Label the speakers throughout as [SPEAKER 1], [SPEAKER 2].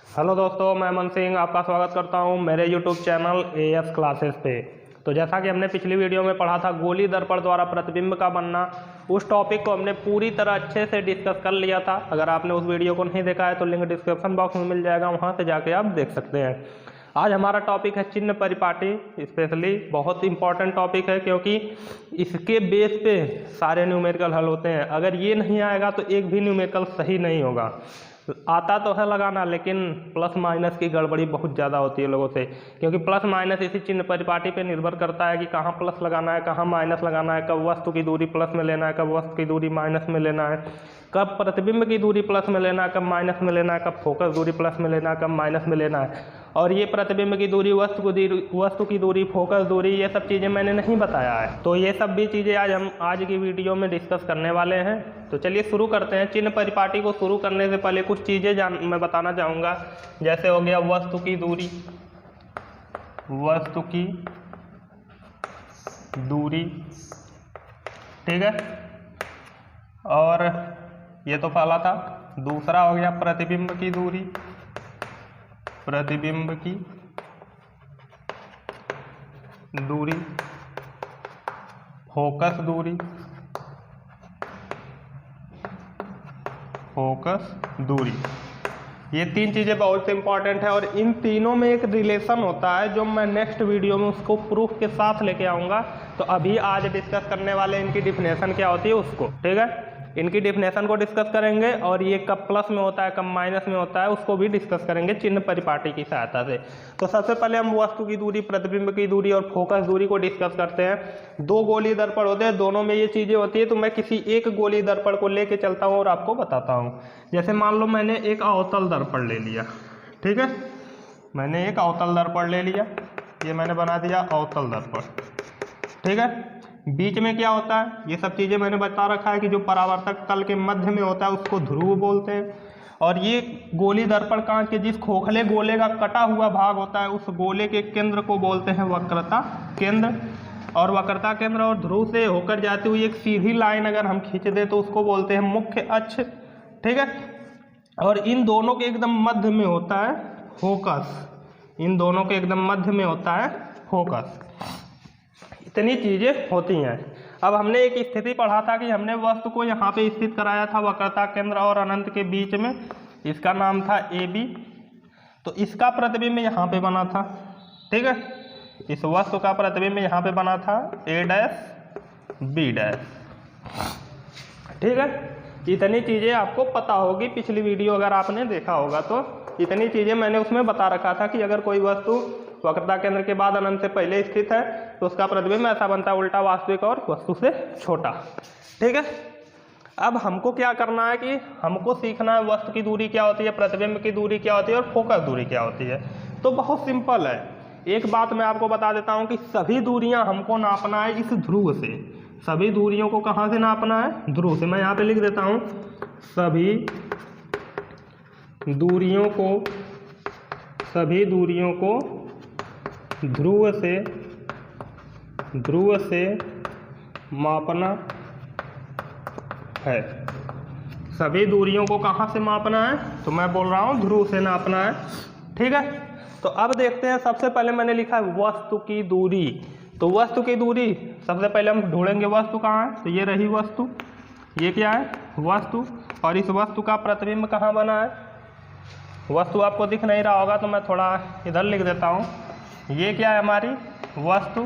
[SPEAKER 1] Hello दोस्तों, मैं मन सिंह आपका स्वागत करता हूं मेरे यूट्यूब चैनल एएस क्लासेस पे। तो जैसा कि हमने पिछली वीडियो में पढ़ा था गोली दर्पण द्वारा प्रतिबिंब का बनना, उस टॉपिक को हमने पूरी तरह अच्छे से डिस्कस कर लिया था। अगर आपने उस वीडियो को नहीं देखा है तो लिंक डिस्क्रिप्शन बॉक्स में मिल जाएगा, वहाँ से जाके आप देख सकते हैं। आज हमारा टॉपिक है चिन्ह परिपाटी। स्पेशली बहुत इंपॉर्टेंट टॉपिक है क्योंकि इसके बेस पे सारे न्यूमेरिकल हल होते हैं। अगर ये नहीं आएगा तो एक भी न्यूमेरिकल सही नहीं होगा। आता तो है लगाना, लेकिन प्लस माइनस की गड़बड़ी बहुत ज़्यादा होती है लोगों से, क्योंकि प्लस माइनस इसी चिन्ह परिपाटी पे निर्भर करता है कि कहाँ प्लस लगाना है, कहाँ माइनस लगाना है, कब वस्तु की दूरी प्लस में लेना है, कब वस्तु की दूरी माइनस में लेना है, कब प्रतिबिंब की दूरी प्लस में लेना है, कब माइनस में लेना है, कब फोकस दूरी प्लस में लेना है, कब माइनस में लेना है। और ये प्रतिबिंब की दूरी, वस्तु की दूरी, फोकस दूरी, ये सब चीज़ें मैंने नहीं बताया है। तो ये सब भी चीज़ें हम आज की वीडियो में डिस्कस करने वाले हैं। तो चलिए शुरू करते हैं। चिन्ह परिपाटी को शुरू करने से पहले कुछ चीज़ें मैं बताना चाहूँगा। जैसे हो गया वस्तु की दूरी, ठीक है। और ये तो पहला था। दूसरा हो गया प्रतिबिंब की दूरी, फोकस दूरी, ये तीन चीज़ें बहुत इंपॉर्टेंट है। और इन तीनों में एक रिलेशन होता है जो मैं नेक्स्ट वीडियो में उसको प्रूफ के साथ लेके आऊँगा। तो अभी आज डिस्कस करने वाले इनकी डिफिनेशन क्या होती है उसको, ठीक है। इनकी डिफिनेशन को डिस्कस करेंगे और ये कब प्लस में होता है, कब माइनस में होता है, उसको भी डिस्कस करेंगे चिन्ह परिपाटी की सहायता से। तो सबसे पहले हम वस्तु की दूरी, प्रतिबिंब की दूरी और फोकस दूरी को डिस्कस करते हैं। दो गोली दर्पण होते हैं, दोनों में ये चीज़ें होती है। तो मैं किसी एक गोली दर्पण को लेके चलता हूँ और आपको बताता हूँ। जैसे मान लो मैंने एक अवतल दर्पण ले लिया, ठीक है। मैंने एक अवतल दर्पण ले लिया, ये मैंने बना दिया अवतल दर्पण, ठीक है। बीच में क्या होता है, ये सब चीज़ें मैंने बता रखा है कि जो परावर्तक तल के मध्य में होता है उसको ध्रुव बोलते हैं। और ये गोली दर्पण कांच के जिस खोखले गोले का कटा हुआ भाग होता है उस गोले के केंद्र को बोलते हैं वक्रता केंद्र। और वक्रता केंद्र और ध्रुव से होकर जाती हुई एक सीधी लाइन अगर हम खींच दें तो उसको बोलते हैं मुख्य अक्ष, ठीक है। और इन दोनों के एकदम मध्य में होता है फोकस, इन दोनों के एकदम मध्य में होता है फोकस। इतनी चीज़ें होती हैं। अब हमने एक स्थिति पढ़ा था कि हमने वस्तु को यहाँ पे स्थित कराया था वक्रता केंद्र और अनंत के बीच में, इसका नाम था AB। तो इसका प्रतिबिंब यहाँ पे बना था, ठीक है। इस वस्तु का प्रतिबिंब यहाँ पे बना था A' B', ठीक है। इतनी चीज़ें आपको पता होगी, पिछली वीडियो अगर आपने देखा होगा तो इतनी चीज़ें मैंने उसमें बता रखा था कि अगर कोई वस्तु वक्रता केंद्र के बाद अनंत से पहले स्थित है तो उसका प्रतिबिंब ऐसा बनता है उल्टा वास्तविक और वस्तु से छोटा, ठीक है। अब हमको क्या करना है कि हमको सीखना है वस्तु की दूरी क्या होती है, प्रतिबिंब की दूरी क्या होती है और फोकस दूरी क्या होती है। तो बहुत सिंपल है। एक बात मैं आपको बता देता हूँ कि सभी दूरियाँ हमको नापना है इस ध्रुव से। सभी दूरियों को कहाँ से नापना है, ध्रुव से। मैं यहाँ पे लिख देता हूँ, सभी दूरियों को ध्रुव से मापना है। सभी दूरियों को कहाँ से मापना है, तो मैं बोल रहा हूँ ध्रुव से नापना है, ठीक है। तो अब देखते हैं, सबसे पहले मैंने लिखा है वस्तु की दूरी। तो वस्तु की दूरी सबसे पहले हम ढूंढेंगे वस्तु कहाँ है। तो ये रही वस्तु, ये क्या है वस्तु। और इस वस्तु का प्रतिबिंब कहाँ बना है, वस्तु आपको दिख नहीं रहा होगा तो मैं थोड़ा इधर लिख देता हूँ। ये क्या है हमारी वस्तु,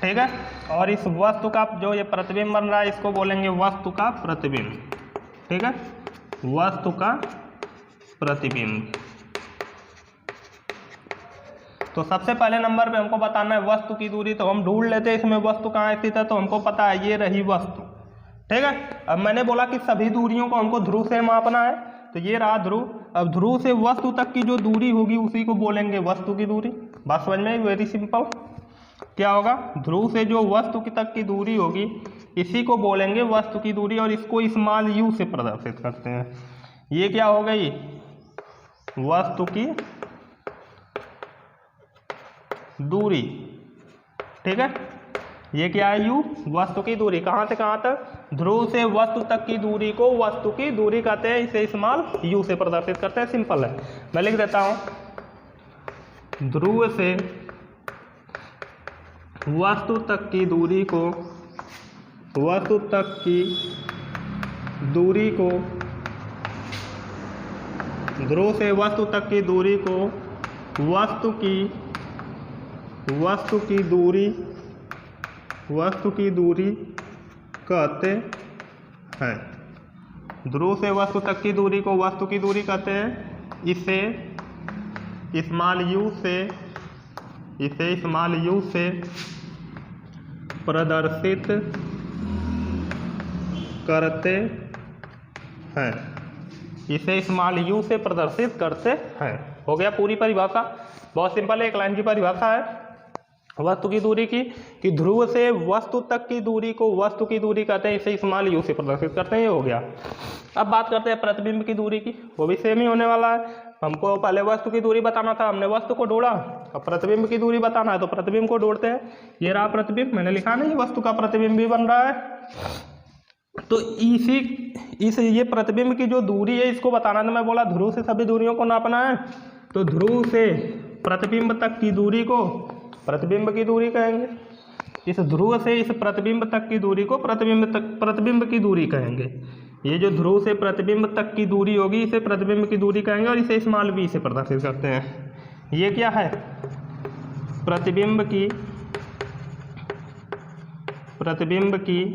[SPEAKER 1] ठीक है। और इस वस्तु का जो ये प्रतिबिंब बन रहा है इसको बोलेंगे वस्तु का प्रतिबिंब, ठीक है। वस्तु का प्रतिबिंब। तो सबसे पहले नंबर पे हमको बताना है वस्तु की दूरी। तो हम ढूंढ लेते हैं इसमें वस्तु कहाँ स्थित है। तो हमको पता है ये रही वस्तु, ठीक है। अब मैंने बोला कि सभी दूरियों को हमको ध्रुव से मापना है, तो ये रहा ध्रुव। अब ध्रुव से वस्तु तक की जो दूरी होगी उसी को बोलेंगे वस्तु की दूरी। बात समझ में, वेरी सिंपल। क्या होगा, ध्रुव से जो वस्तु की तक की दूरी होगी इसी को बोलेंगे वस्तु की दूरी। और इसको स्मॉल u से प्रदर्शित करते हैं। ये क्या हो गई, वस्तु की दूरी, ठीक है। ये क्या है u, वस्तु की दूरी। कहाँ से कहाँ तक? ध्रुव से वस्तु तक की दूरी को वस्तु की दूरी कहते हैं, इसे स्मॉल u से प्रदर्शित करते हैं। सिंपल है, मैं लिख देता हूँ, ध्रुव से वस्तु तक की दूरी को, वस्तु तक की दूरी को, ध्रुव से वस्तु तक की दूरी को वस्तु की दूरी कहते हैं। ध्रुव से वस्तु तक की दूरी को वस्तु की दूरी कहते हैं। इसे स्मॉल u से प्रदर्शित करते हैं। इसे स्मॉल u से प्रदर्शित करते हैं। हो गया पूरी परिभाषा, बहुत सिंपल है, एक लाइन की परिभाषा है वस्तु की दूरी की, कि ध्रुव से वस्तु तक की दूरी को वस्तु की दूरी कहते हैं, इसे स्मॉल u से प्रदर्शित करते हैं। ये हो गया। अब बात करते हैं प्रतिबिंब की दूरी की, वो भी सेम ही होने वाला है। हमको पहले वस्तु की दूरी बताना था, हमने वस्तु को जोड़ा। अब प्रतिबिंब की दूरी बताना है तो प्रतिबिंब को जोड़ते हैं। ये रहा प्रतिबिंब, मैंने लिखा नहीं, वस्तु का प्रतिबिंब भी बन रहा है। तो ये प्रतिबिंब की जो दूरी है इसको बताना, तो मैं बोला ध्रुव से सभी दूरियों को नापना है, तो ध्रुव से प्रतिबिंब तक की दूरी को प्रतिबिंब की दूरी कहेंगे। इस ध्रुव से इस प्रतिबिंब तक की दूरी को प्रतिबिंब की दूरी कहेंगे। ये जो ध्रुव से प्रतिबिंब तक की दूरी होगी इसे प्रतिबिंब की दूरी कहेंगे, और इसे स्मॉल v से प्रदर्शित करते हैं। ये क्या है? प्रतिबिंब की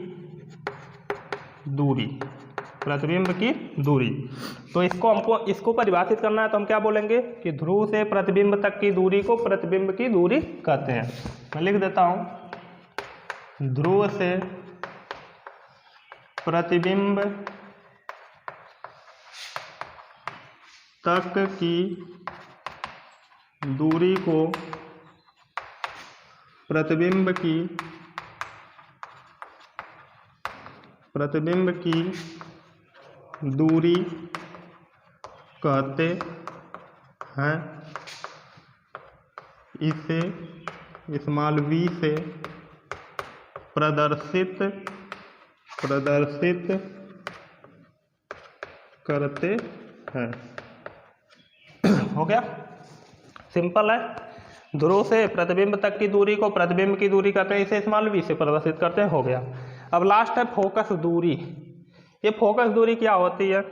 [SPEAKER 1] दूरी, प्रतिबिंब की दूरी। तो इसको परिभाषित करना है तो हम क्या बोलेंगे कि ध्रुव से प्रतिबिंब तक की दूरी को प्रतिबिंब की दूरी कहते हैं। मैं लिख देता हूं, ध्रुव से प्रतिबिंब तक की दूरी को प्रतिबिंब की दूरी कहते हैं। इसे स्मॉल v से प्रदर्शित करते हैं। हो गया, सिंपल है। ध्रुव से प्रतिबिंब तक की दूरी को प्रतिबिंब की दूरी कहते हैं, इसे स्मॉल v से प्रदर्शित करते हैं। हो गया। अब लास्ट है फोकस दूरी। ये फोकस दूरी क्या होती है?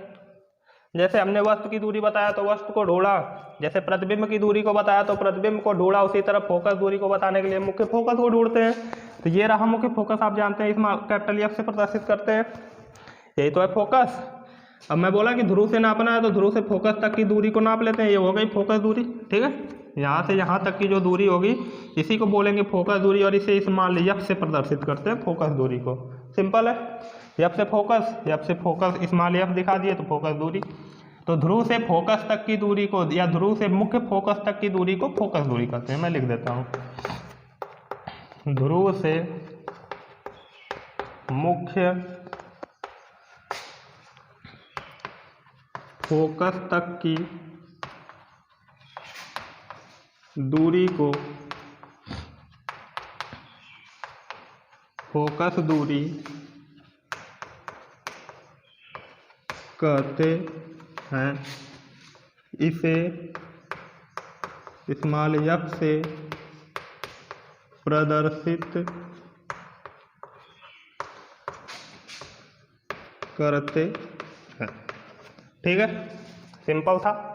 [SPEAKER 1] जैसे हमने वस्तु की दूरी बताया तो वस्तु को ढूंढा, जैसे प्रतिबिंब की दूरी को बताया तो प्रतिबिंब को ढूंढा, उसी तरह फोकस दूरी को बताने के लिए मुख्य फोकस को ढूंढते हैं। तो ये रहा मुख्य फोकस, आप जानते हैं इसमें कैपिटल F से प्रदर्शित करते हैं। यही तो है फोकस। अब मैं बोला कि ध्रुव से नापना है तो ध्रुव से फोकस तक की दूरी को नाप लेते हैं। ये हो गई फोकस दूरी, ठीक है। यहाँ से यहाँ तक की जो दूरी होगी इसी को बोलेंगे फोकस दूरी, और इसे स्मॉल f से प्रदर्शित करते हैं फोकस दूरी को। सिंपल है, f से फोकस स्मॉल f दिखा दिए तो फोकस दूरी। तो ध्रुव से फोकस तक की दूरी को या ध्रुव से मुख्य फोकस तक की दूरी को फोकस दूरी कहते हैं। मैं लिख देता हूँ, ध्रुव से मुख्य फोकस तक की दूरी को फोकस दूरी कहते हैं। इसे स्मॉल f से प्रदर्शित करते हैं। ठीक है, सिंपल था।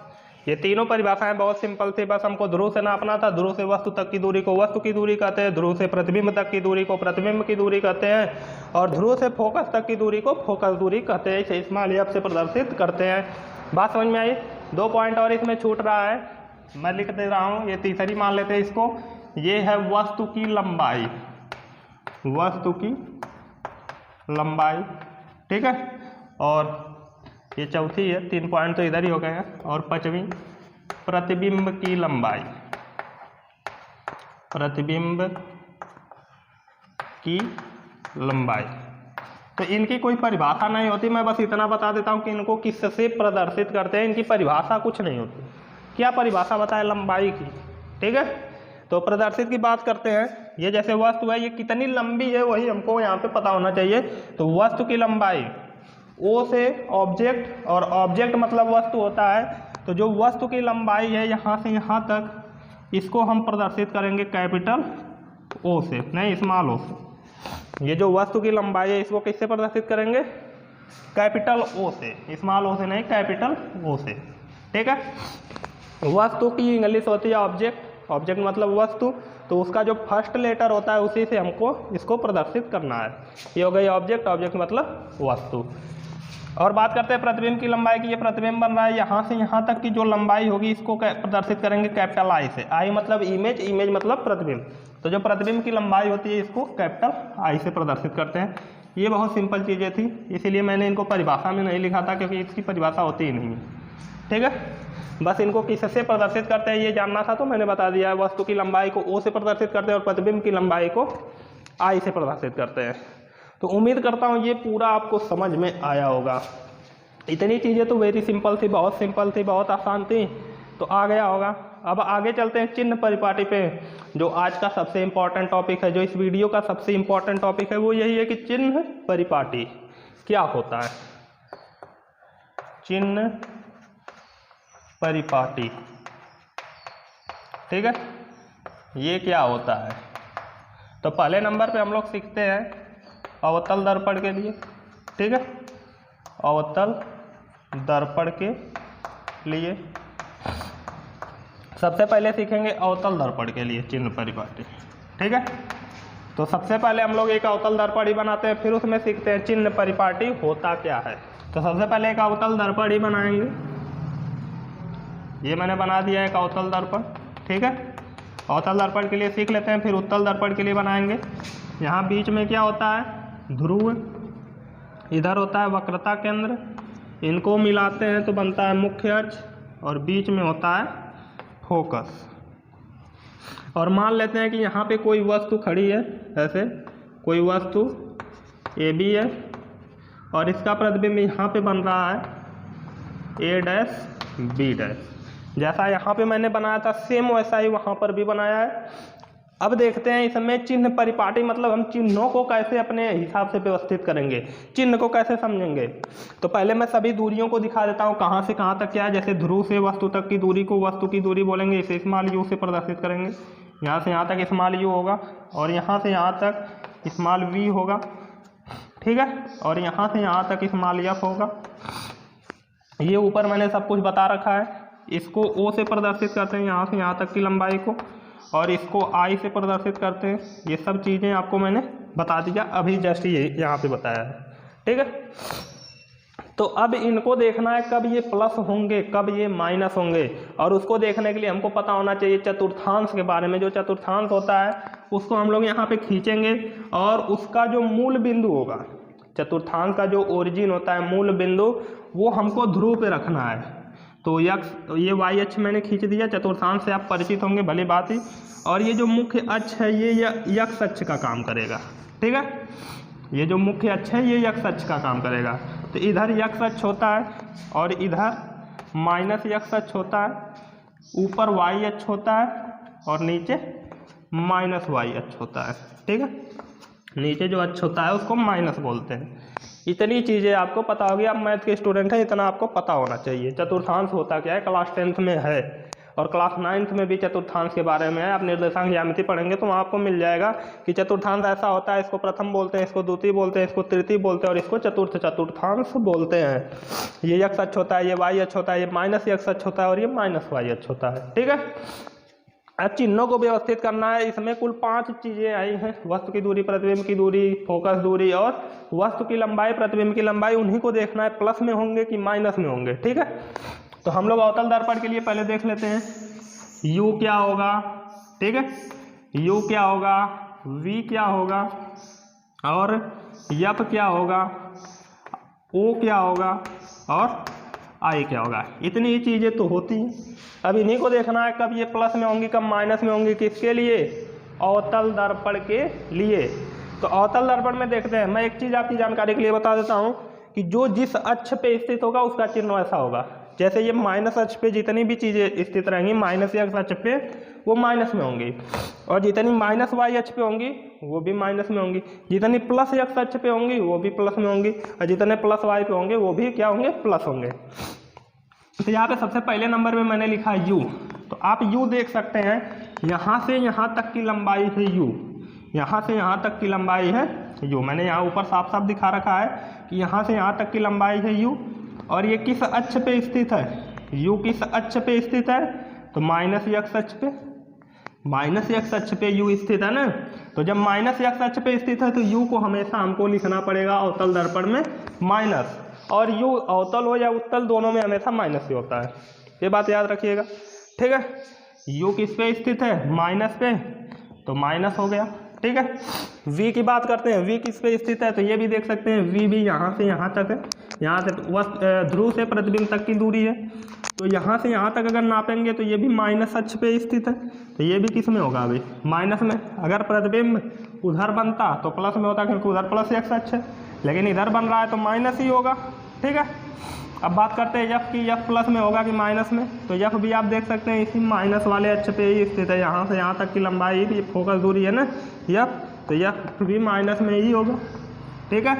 [SPEAKER 1] ये तीनों परिभाषाएं बहुत सिंपल थी, बस हमको ध्रुव से नापना था। ध्रुव से वस्तु तक की दूरी को वस्तु की दूरी कहते हैं, ध्रुव से प्रतिबिंब तक की दूरी को प्रतिबिंब की दूरी कहते हैं, और ध्रुव से फोकस तक की दूरी को फोकस दूरी कहते हैं। इसे स्मॉल f से प्रदर्शित करते हैं। बात समझ में आई? 2 पॉइंट और इसमें छूट रहा है, मैं लिख दे रहा हूँ। ये तीसरी मान लेते हैं इसको। ये है वस्तु की लंबाई, वस्तु की लंबाई, ठीक है। और ये चौथी है, 3 पॉइंट तो इधर ही हो गए हैं। और 5वीं प्रतिबिंब की लंबाई, प्रतिबिंब की लंबाई। तो इनकी कोई परिभाषा नहीं होती, मैं बस इतना बता देता हूँ कि इनको किससे प्रदर्शित करते हैं। इनकी परिभाषा कुछ नहीं होती। क्या परिभाषा बताए? लंबाई की, ठीक है। तो प्रदर्शित की बात करते हैं। ये जैसे वस्तु है ये कितनी लंबी है वही हमको यहाँ पे पता होना चाहिए। तो वस्तु की लंबाई ओ से ऑब्जेक्ट, और ऑब्जेक्ट मतलब वस्तु होता है, तो जो वस्तु की लंबाई है यहाँ से यहाँ तक इसको हम प्रदर्शित करेंगे कैपिटल ओ से, नहीं स्मॉल ओ से। ये जो वस्तु की लंबाई है इसको किससे प्रदर्शित करेंगे? कैपिटल ओ से, स्मॉल ओ से नहीं, कैपिटल ओ से। ठीक है। वस्तु की इंग्लिश होती है ऑब्जेक्ट, ऑब्जेक्ट मतलब वस्तु, तो उसका जो फर्स्ट लेटर होता है उसी से हमको इसको प्रदर्शित करना है। ये हो गई ऑब्जेक्ट, ऑब्जेक्ट मतलब वस्तु। और बात करते हैं प्रतिबिंब की लंबाई की। ये प्रतिबिंब बन रहा है यहाँ से यहाँ तक की जो लंबाई होगी इसको प्रदर्शित करेंगे कैपिटल आई से। आई मतलब इमेज, इमेज मतलब प्रतिबिंब। तो जो प्रतिबिंब की लंबाई होती है इसको कैपिटल आई से प्रदर्शित करते हैं। ये बहुत सिंपल चीज़ें थी, इसीलिए मैंने इनको परिभाषा में नहीं लिखा था, क्योंकि इसकी परिभाषा होती ही नहीं है। ठीक है, बस इनको किससे प्रदर्शित करते हैं ये जानना था, तो मैंने बता दिया है। वस्तु की लंबाई को ओ से प्रदर्शित करते हैं और प्रतिबिंब की लंबाई को आई से प्रदर्शित करते हैं। तो उम्मीद करता हूँ ये पूरा आपको समझ में आया होगा। इतनी चीज़ें तो वेरी सिंपल थी, बहुत सिंपल थी, बहुत आसान थी, तो आ गया होगा। अब आगे चलते हैं चिन्ह परिपाटी पे, जो आज का सबसे इम्पॉर्टेंट टॉपिक है, जो इस वीडियो का सबसे इम्पॉर्टेंट टॉपिक है वो यही है कि चिन्ह परिपाटी क्या होता है। चिन्ह परिपाटी, ठीक है, ये क्या होता है। तो पहले नंबर पे हम लोग सीखते हैं अवतल दर्पण के लिए। ठीक है, अवतल दर्पण के लिए सबसे पहले सीखेंगे अवतल दर्पण के लिए चिन्ह परिपाटी। ठीक है, तो सबसे पहले हम लोग एक अवतल दर्पण ही बनाते हैं, फिर उसमें सीखते हैं चिन्ह परिपाटी होता क्या है। तो सबसे पहले एक अवतल दर्पण ही बनाएंगे। ये मैंने बना दिया एक अवतल दर्पण। ठीक है, अवतल दर्पण के लिए सीख लेते हैं, फिर उत्तल दर्पण के लिए बनाएंगे। यहाँ बीच में क्या होता है? ध्रुव, इधर होता है वक्रता केंद्र, इनको मिलाते हैं तो बनता है मुख्य अक्ष, और बीच में होता है फोकस। और मान लेते हैं कि यहाँ पे कोई वस्तु खड़ी है, ऐसे कोई वस्तु ए बी है, और इसका प्रतिबिंब यहाँ पे बन रहा है ए डैश बी डैश। जैसा यहाँ पे मैंने बनाया था सेम वैसा ही वहाँ पर भी बनाया है। अब देखते हैं इसमें चिन्ह परिपाटी मतलब हम चिन्हों को कैसे अपने हिसाब से व्यवस्थित करेंगे, चिन्ह को कैसे समझेंगे। तो पहले मैं सभी दूरियों को दिखा देता हूँ, कहाँ से कहाँ तक क्या है। जैसे ध्रुव से वस्तु तक की दूरी को वस्तु की दूरी बोलेंगे, इसे स्मॉल यू से प्रदर्शित करेंगे। यहाँ से यहाँ तक स्मॉल यू होगा, और यहाँ से यहाँ तक स्मॉल वी होगा। ठीक है, और यहाँ से यहाँ तक स्मॉल एफ होगा। ये ऊपर मैंने सब कुछ बता रखा है। इसको ओ से प्रदर्शित करते हैं यहाँ से यहाँ तक की लंबाई को, और इसको आई से प्रदर्शित करते हैं। ये सब चीज़ें आपको मैंने बता दिया अभी, जस्ट ये यहाँ पे बताया है। ठीक है, तो अब इनको देखना है कब ये प्लस होंगे कब ये माइनस होंगे, और उसको देखने के लिए हमको पता होना चाहिए चतुर्थांश के बारे में। जो चतुर्थांश होता है उसको हम लोग यहाँ पे खींचेंगे, और उसका जो मूल बिंदु होगा, चतुर्थांश का जो ओरिजिन होता है मूल बिंदु, वो हमको ध्रुव पे रखना है। तो ये वाई अक्ष मैंने खींच दिया, चतुर्थांश से आप परिचित होंगे भली बात ही। और ये जो मुख्य अक्ष है ये यक्ष अक्ष का काम करेगा। ठीक है, ये जो मुख्य अक्ष है ये यक्ष अक्ष का काम करेगा। तो इधर यक्ष अक्ष होता है, और इधर माइनस यक्ष अक्ष होता है। ऊपर वाई अक्ष होता है, और नीचे माइनस वाई अक्ष होता है। ठीक है, नीचे जो अक्ष होता है उसको माइनस बोलते हैं। इतनी चीज़ें आपको पता होगी, आप मैथ के स्टूडेंट हैं, इतना आपको पता होना चाहिए। चतुर्थांश होता क्या है क्लास 10th में है, और क्लास 9th में भी चतुर्थांश के बारे में है। आप निर्देशांक ज्यामिति पढ़ेंगे तो वहाँ आपको मिल जाएगा कि चतुर्थांश ऐसा होता है, इसको प्रथम बोलते हैं, इसको द्वितीय बोलते हैं, इसको तृतीय बोलते हैं, और इसको चतुर्थांश बोलते हैं। ये यक्ष अक्ष होता है, ये वाई अक्ष होता है, ये माइनस यक्ष अक्ष होता है, और ये माइनस वाई अक्ष होता है। ठीक है, अब चिन्हों को व्यवस्थित करना है। इसमें कुल 5 चीज़ें आई हैं, वस्तु की दूरी, प्रतिबिंब की दूरी, फोकस दूरी, और वस्तु की लंबाई, प्रतिबिंब की लंबाई। उन्हीं को देखना है प्लस में होंगे कि माइनस में होंगे। ठीक है, तो हम लोग अवतल दर्पण के लिए पहले देख लेते हैं u क्या होगा। ठीक है, u क्या होगा, v क्या होगा, और f क्या होगा, o क्या होगा, और आई क्या होगा। इतनी ही चीज़ें तो होती हैं। अब इन्हीं को देखना है कब ये प्लस में होंगी कब माइनस में होंगी। किसके लिए? अवतल दर्पण के लिए। तो अवतल दर्पण में देखते हैं। मैं एक चीज़ आपकी जानकारी के लिए बता देता हूँ कि जो जिस अक्ष पे स्थित होगा उसका चिन्ह ऐसा होगा। जैसे ये माइनस अक्ष पे जितनी भी चीज़ें स्थित रहेंगी माइनस एक्स अक्ष पे वो माइनस में होंगी, और जितनी माइनस वाई अक्ष पे होंगी वो भी माइनस में होंगी, जितनी प्लस एक्स अक्ष पे होंगी वो भी प्लस में होंगी, और जितने प्लस वाई पे होंगे वो भी क्या होंगे, प्लस होंगे। तो यहाँ पे सबसे पहले नंबर में मैंने लिखा यू। तो आप यू देख सकते हैं, यहाँ से यहाँ तक की लंबाई है यू, यहाँ से यहाँ तक की लंबाई है यू। मैंने यहाँ ऊपर साफ साफ दिखा रखा है कि यहाँ से यहाँ तक की लंबाई है यू, और ये किस अक्ष पे स्थित है, यू किस अक्ष पे स्थित है, तो माइनस एक्स अक्ष पे, माइनस एक्स अक्ष पे यू स्थित है ना। तो जब माइनस एक्स अक्ष पे स्थित है तो यू को हमेशा हमको लिखना पड़ेगा अवतल दर्पण में माइनस, और यू अवतल हो या उत्तल दोनों में हमेशा माइनस ही होता है, ये बात याद रखिएगा, ठीक है। यू किस पे स्थित है, माइनस पे, तो माइनस हो गया, ठीक है। v की बात करते हैं, v किस पे स्थित है, तो ये भी देख सकते हैं v भी यहाँ से यहाँ तक है, यहाँ से ध्रुव से प्रतिबिंब तक की दूरी है, तो यहाँ से यहाँ तक अगर नापेंगे तो ये भी माइनस अक्ष पे स्थित है, तो ये भी किस में होगा, अभी माइनस में। अगर प्रतिबिंब उधर बनता तो प्लस में होता, क्योंकि उधर प्लस एक्स अक्ष है, लेकिन इधर बन रहा है तो माइनस ही होगा, ठीक है। अब बात करते हैं एफ की, एफ प्लस में होगा कि माइनस में, तो एफ भी आप देख सकते हैं इसी माइनस वाले अक्ष पे ही स्थित है, यहाँ से यहाँ तक की लंबाई भी फोकस दूरी है ना एफ, तो एफ भी माइनस में ही होगा, ठीक है।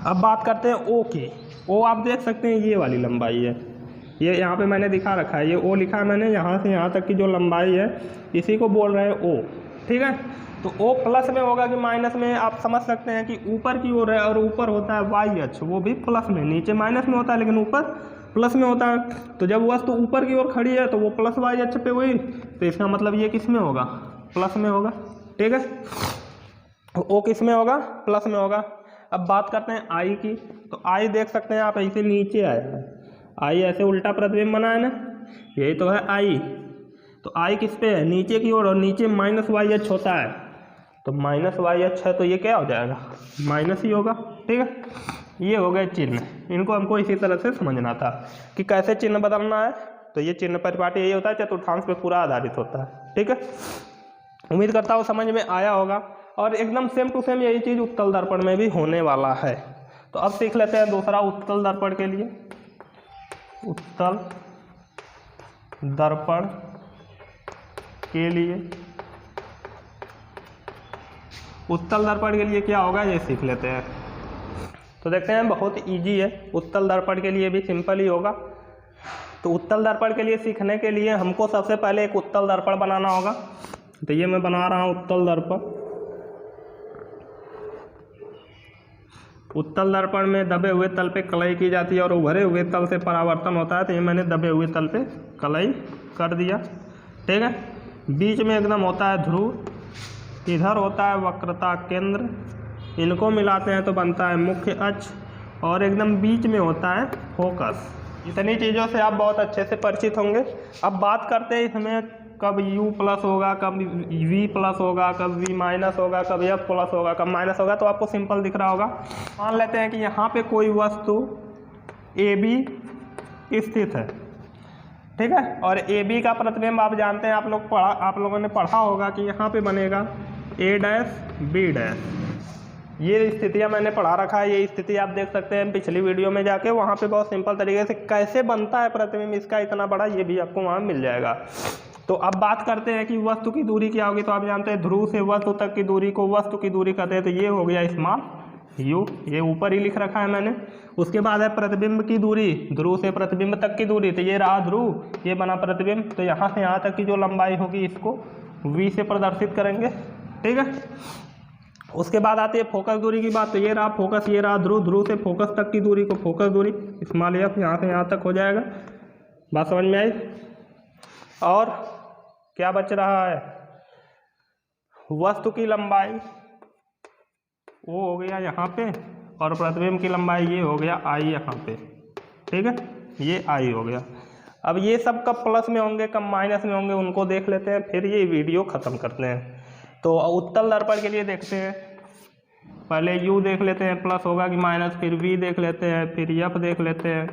[SPEAKER 1] अब बात करते हैं ओ की। ओ आप देख सकते हैं ये वाली लंबाई है, ये यहाँ पे मैंने दिखा रखा है, ये ओ लिखा है मैंने, यहाँ से यहाँ तक की जो लंबाई है इसी को बोल रहे हैं ओ, ठीक है। तो ओ प्लस में होगा कि माइनस में, आप समझ सकते हैं कि ऊपर की ओर है और ऊपर होता है वाई अक्ष, वो भी प्लस में, नीचे माइनस में होता है लेकिन ऊपर प्लस में होता है। तो जब वस्तु ऊपर की ओर खड़ी है तो वो प्लस वाई अक्ष पे हुई, तो इसका मतलब ये किस में होगा, प्लस में होगा, ठीक है। ओ किस में होगा, प्लस में होगा। अब बात करते हैं आई की। तो आई देख सकते हैं आप, ऐसे नीचे आया है, आई ऐसे उल्टा प्रतिबिंब बना है ना, यही तो है आई। तो आई किस पे है, नीचे की ओर, और नीचे माइनस वाई अक्ष होता है, तो माइनस वाई अक्ष है तो ये क्या हो जाएगा, माइनस ही होगा, ठीक है। ये हो गए चिन्ह, इनको हमको इसी तरह से समझना था कि कैसे चिन्ह बदलना है। तो ये चिन्ह परिपाटी यही होता है, चतुर्थांश पे पूरा आधारित होता है, ठीक है। उम्मीद करता हूँ समझ में आया होगा, और एकदम सेम टू सेम यही चीज़ उत्तल दर्पण में भी होने वाला है। तो अब सीख लेते हैं दूसरा उत्तल दर्पण के लिए। उत्तल दर्पण के लिए, उत्तल दर्पण के लिए क्या होगा ये सीख लेते हैं। तो देखते हैं, बहुत इजी है, उत्तल दर्पण के लिए भी सिंपल ही होगा। तो उत्तल दर्पण के लिए सीखने के लिए हमको सबसे पहले एक उत्तल दर्पण बनाना होगा। तो ये मैं बना रहा हूँ उत्तल दर्पण। उत्तल दर्पण में दबे हुए तल पे कलई की जाती है और उभरे हुए तल से परावर्तन होता है। तो ये मैंने दबे हुए तल पे कलई कर दिया, ठीक है। बीच में एकदम होता है ध्रुव, इधर होता है वक्रता केंद्र, इनको मिलाते हैं तो बनता है मुख्य अक्ष, और एकदम बीच में होता है फोकस। इतनी चीज़ों से आप बहुत अच्छे से परिचित होंगे। अब बात करते हैं इसमें कब u प्लस होगा, कब v प्लस होगा, कब v माइनस होगा, कब f प्लस होगा, कब माइनस होगा। तो आपको सिंपल दिख रहा होगा। मान लेते हैं कि यहाँ पे कोई वस्तु AB स्थित है, ठीक है, और AB का प्रतिबिंब आप जानते हैं, आप लोगों ने पढ़ा होगा कि यहाँ पे बनेगा A डैश B डैश। ये स्थितियाँ मैंने पढ़ा रखा है, ये स्थिति आप देख सकते हैं पिछली वीडियो में जाके, वहाँ पे बहुत सिंपल तरीके से कैसे बनता है प्रतिबिंब इसका इतना बड़ा, ये भी आपको वहाँ मिल जाएगा। तो अब बात करते हैं कि वस्तु की दूरी क्या होगी। तो आप जानते हैं ध्रुव से वस्तु तक की दूरी को वस्तु की दूरी कहते हैं। तो ये हो गया स्मॉल u, ये ऊपर ही लिख रखा है मैंने। उसके बाद है प्रतिबिंब की दूरी, ध्रुव से प्रतिबिंब तक की दूरी। तो ये रहा ध्रुव, ये बना प्रतिबिंब। तो यहाँ से यहाँ तक की जो लंबाई होगी इसको v से प्रदर्शित करेंगे, ठीक है। उसके बाद आती है फोकस दूरी की बात। तो ये रहा फोकस, ये रहा ध्रुव, ध्रुव से फोकस तक की दूरी को फोकस दूरी स्मॉल f, यहाँ से यहाँ तक हो जाएगा। बात समझ में आई। और क्या बच रहा है, वस्तु की लंबाई वो हो गया यहाँ पे, और प्रतिबिंब की लंबाई ये हो गया आई यहाँ पे, ठीक है, ये आई हो गया। अब ये सब कब प्लस में होंगे कब माइनस में होंगे उनको देख लेते हैं, फिर ये वीडियो ख़त्म करते हैं। तो उत्तल दर्पण के लिए देखते हैं, पहले u देख लेते हैं प्लस होगा कि माइनस, फिर v देख लेते हैं, फिर f देख लेते हैं,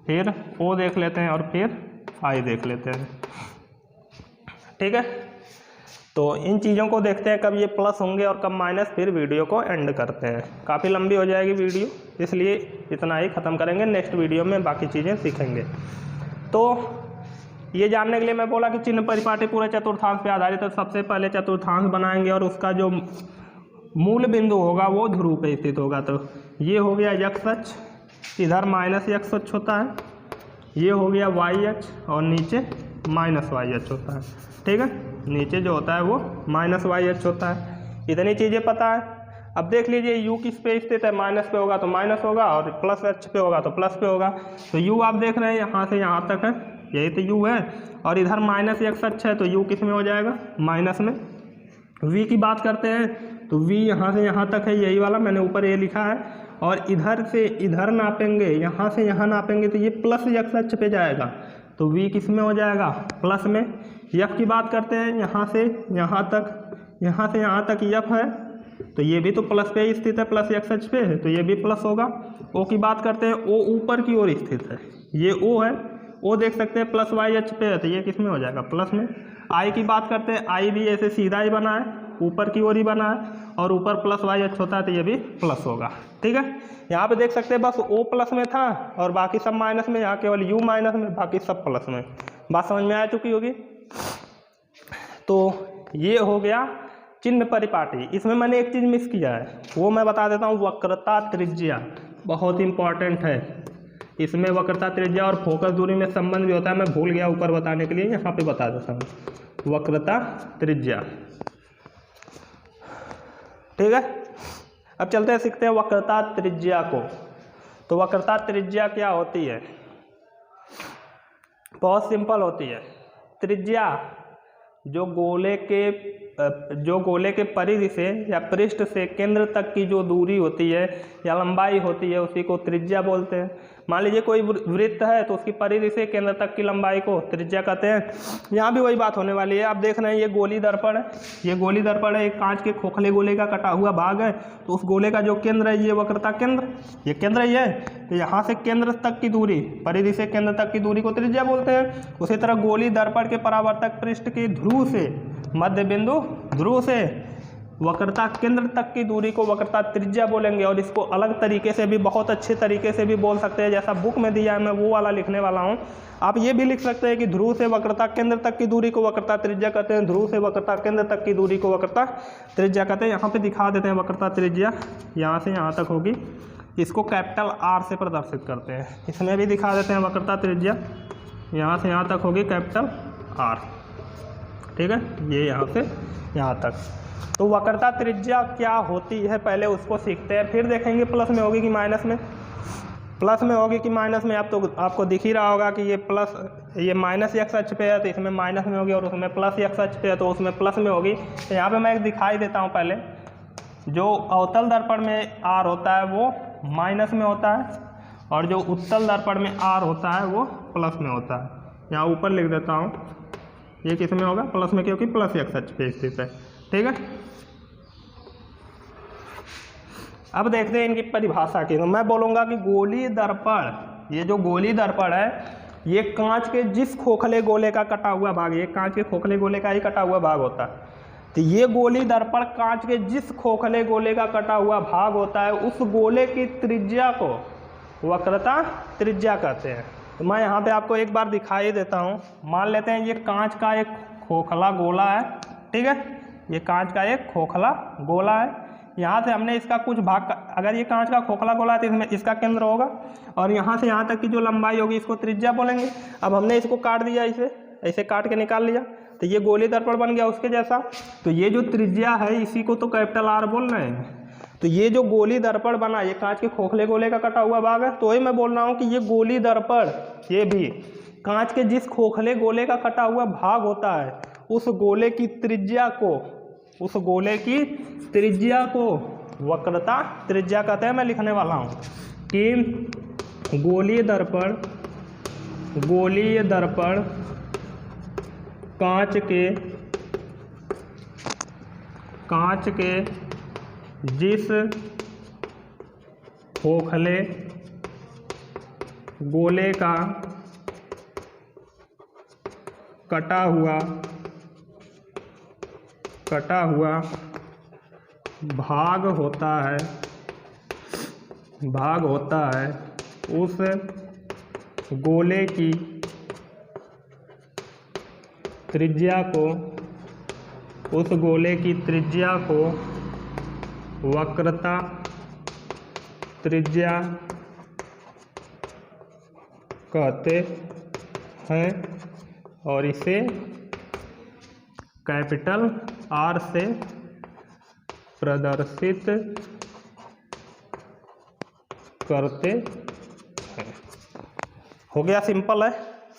[SPEAKER 1] फिर o देख लेते हैं, और फिर i देख लेते हैं, ठीक है। तो इन चीज़ों को देखते हैं कब ये प्लस होंगे और कब माइनस, फिर वीडियो को एंड करते हैं। काफ़ी लंबी हो जाएगी वीडियो। इसलिए इतना ही ख़त्म करेंगे। नेक्स्ट वीडियो में बाकी चीज़ें सीखेंगे। तो ये जानने के लिए मैं बोला कि चिन्ह परिपाटी पूरे चतुर्थांश पे आधारित है। सबसे पहले चतुर्थांश बनाएंगे और उसका जो मूल बिंदु होगा वो ध्रुव पे स्थित होगा। तो ये हो गया x अक्ष, इधर माइनस x अक्ष होता है, ये हो गया y अक्ष और नीचे माइनस y अक्ष होता है। ठीक है, नीचे जो होता है वो माइनस y अक्ष होता है। इतनी चीज़ें पता है। अब देख लीजिए u किस पे स्थित है, माइनस पे होगा तो माइनस होगा और प्लस अक्ष पे होगा तो प्लस पे होगा। तो u आप देख रहे हैं यहाँ से यहाँ तक है, यही तो u है, और इधर माइनस x अक्ष है तो u किस में हो जाएगा, माइनस में। v की बात करते हैं तो v यहाँ से यहाँ तक है, यही वाला मैंने ऊपर ये लिखा है, और इधर से इधर नापेंगे, यहाँ से यहाँ नापेंगे तो ये प्लस x अक्ष पे जाएगा, तो v किस में हो जाएगा, प्लस में। f की बात करते हैं, यहाँ से यहाँ तक, यहाँ से यहाँ तक f है तो ये भी तो प्लस पे ही स्थित है, प्लस x अक्ष पे है तो ये भी प्लस होगा। o की बात करते हैं, o ऊपर की ओर स्थित है, ये o है, o देख सकते हैं प्लस y अक्ष पे है तो ये किस में हो जाएगा, प्लस में। i की बात करते हैं, i भी ऐसे सीधा ही बना है, ऊपर की ओर ही बना है, और ऊपर प्लस y अक्ष होता है तो ये भी प्लस होगा। ठीक है, यहाँ पे देख सकते हैं बस o प्लस में था और बाकी सब माइनस में, यहाँ केवल u माइनस में, बाकी सब प्लस में। बात समझ में आ चुकी होगी। तो ये हो गया चिन्ह परिपाटी। इसमें मैंने एक चीज़ मिस किया है, वो मैं बता देता हूँ, वक्रता त्रिज्या बहुत इंपॉर्टेंट है। इसमें वक्रता त्रिज्या और फोकस दूरी में संबंध भी होता है, मैं भूल गया ऊपर बताने के लिए, यहाँ पे बता देता हूँ वक्रता त्रिज्या। ठीक है, अब चलते हैं सीखते हैं वक्रता त्रिज्या को। तो वक्रता त्रिज्या क्या होती है, बहुत सिंपल होती है। त्रिज्या जो गोले के परिधि से या पृष्ठ से केंद्र तक की जो दूरी होती है या लंबाई होती है उसी को त्रिज्या बोलते हैं। मान लीजिए कोई वृत्त है तो उसकी परिधि से केंद्र तक की लंबाई को त्रिज्या कहते हैं। यहाँ भी वही बात होने वाली है। आप देख रहे हैं ये गोली दर्पण है, ये गोली दर्पण है, एक कांच के खोखले गोले का कटा हुआ भाग है, तो उस गोले का जो केंद्र है ये वक्रता केंद्र, ये केंद्र ही है, तो यहाँ से केंद्र तक की दूरी, परिधि से केंद्र तक की दूरी को त्रिज्या बोलते हैं। उसी तरह गोली दर्पण के परावर्तक पृष्ठ के ध्रुव से, मध्य बिंदु ध्रुव से वक्रता केंद्र तक की दूरी को वक्रता त्रिज्या बोलेंगे। और इसको अलग तरीके से भी, बहुत अच्छे तरीके से भी बोल सकते हैं, जैसा बुक में दिया है मैं वो वाला लिखने वाला हूँ। आप ये भी लिख सकते हैं कि ध्रुव से वक्रता केंद्र तक की दूरी को वक्रता त्रिज्या कहते हैं, ध्रुव से वक्रता केंद्र तक की दूरी को वक्रता त्रिज्या कहते हैं। यहाँ पे दिखा देते हैं वक्रता त्रिज्या, यहाँ से यहाँ तक होगी, इसको कैपिटल R से प्रदर्शित करते हैं। इसमें भी दिखा देते हैं वक्रता त्रिज्या, यहाँ से यहाँ तक होगी कैपिटल R। ठीक है, ये यहाँ से यहाँ तक। तो वक्रता त्रिज्या क्या होती है पहले उसको सीखते हैं, फिर देखेंगे प्लस में होगी कि माइनस में। प्लस में होगी कि माइनस में, आप तो आपको दिख ही रहा होगा कि ये प्लस, ये माइनस x अक्ष पे है तो इसमें माइनस में होगी, और उसमें प्लस x अक्ष पे है तो उसमें प्लस में होगी। तो यहाँ पे मैं एक दिखाई देता हूँ पहले, जो अवतल दर्पण में R होता है वो माइनस में होता है, और जो उत्तल दर्पण में R होता है वो प्लस में होता है। यहाँ ऊपर लिख देता हूँ, ये किस में होगा, प्लस में, क्योंकि प्लस x अक्ष पे स्थित है। ठीक है, अब देखते हैं इनकी परिभाषा की। तो मैं बोलूँगा कि गोली दर्पण, ये जो गोली दर्पण है ये कांच के जिस खोखले गोले का कटा हुआ भाग, ये कांच के खोखले गोले का ही कटा हुआ भाग होता है। तो ये गोली दर्पण कांच के जिस खोखले गोले का कटा हुआ भाग होता है उस गोले की त्रिज्या को वक्रता त्रिज्या कहते हैं। तो मैं यहाँ पे आपको एक बार दिखाई देता हूँ। मान लेते हैं ये कांच का एक खोखला गोला है, ठीक है, ये कांच का एक खोखला गोला है। यहाँ से हमने इसका कुछ भाग, अगर ये कांच का खोखला गोला है तो इसमें इसका केंद्र होगा, और यहाँ से यहाँ तक की जो लंबाई होगी इसको त्रिज्या बोलेंगे। अब हमने इसको काट दिया, इसे ऐसे काट के निकाल लिया, तो ये गोली दर्पण बन गया उसके जैसा। तो ये जो त्रिज्या है इसी को तो कैपिटल R बोल रहे हैं। तो ये जो गोली दर्पण बना, ये कांच के खोखले गोले का कटा हुआ भाग है, तो ही मैं बोल रहा हूँ कि ये गोली दर्पण, ये भी कांच के जिस खोखले गोले का कटा हुआ भाग होता है उस गोले की त्रिज्या को, उस गोले की त्रिज्या को वक्रता त्रिज्या कहते हैं। मैं लिखने वाला हूँ कि गोलीय दर्पण कांच के जिस खोखले गोले का कटा हुआ भाग होता है भाग होता है उस गोले की त्रिज्या को वक्रता त्रिज्या कहते हैं और इसे कैपिटल R से प्रदर्शित करते हैं। हो गया, सिंपल है,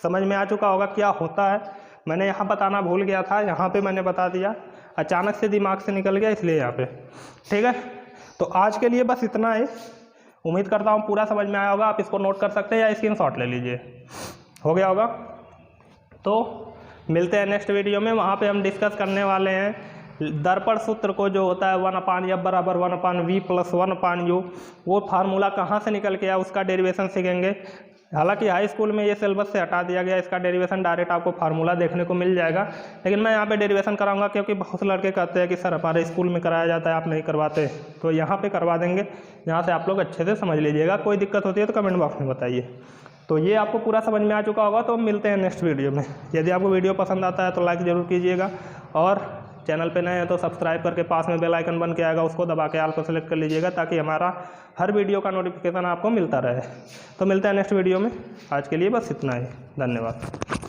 [SPEAKER 1] समझ में आ चुका होगा क्या होता है। मैंने यहाँ बताना भूल गया था, यहाँ पे मैंने बता दिया, अचानक से दिमाग से निकल गया इसलिए यहाँ पे। ठीक है, तो आज के लिए बस इतना ही। उम्मीद करता हूँ पूरा समझ में आया होगा। आप इसको नोट कर सकते हैं या स्क्रीनशॉट ले लीजिए, हो गया होगा। तो मिलते हैं नेक्स्ट वीडियो में, वहाँ पे हम डिस्कस करने वाले हैं दर्पण सूत्र को, जो होता है 1/f बराबर 1/v प्लस 1/u। वो फार्मूला कहाँ से निकल के आया उसका डेरिवेशन सीखेंगे। हालांकि हाई स्कूल में ये सिलेबस से हटा दिया गया, इसका डेरिवेशन डायरेक्ट आपको फार्मूला देखने को मिल जाएगा, लेकिन मैं यहाँ पे डेरिवेशन कराऊंगा क्योंकि बहुत लड़के कहते हैं कि सर हमारे स्कूल में कराया जाता है आप नहीं करवाते, तो यहाँ पे करवा देंगे, यहाँ से आप लोग अच्छे से समझ लीजिएगा। कोई दिक्कत होती है तो कमेंट बॉक्स में बताइए। तो ये आपको पूरा समझ में आ चुका होगा। तो मिलते हैं नेक्स्ट वीडियो में। यदि आपको वीडियो पसंद आता है तो लाइक ज़रूर कीजिएगा, और चैनल पे नए हैं तो सब्सक्राइब करके पास में बेल आइकन बन के आएगा, उसको दबा के ऑल को सेलेक्ट कर लीजिएगा ताकि हमारा हर वीडियो का नोटिफिकेशन आपको मिलता रहे। तो मिलते हैं नेक्स्ट वीडियो में, आज के लिए बस इतना ही, धन्यवाद।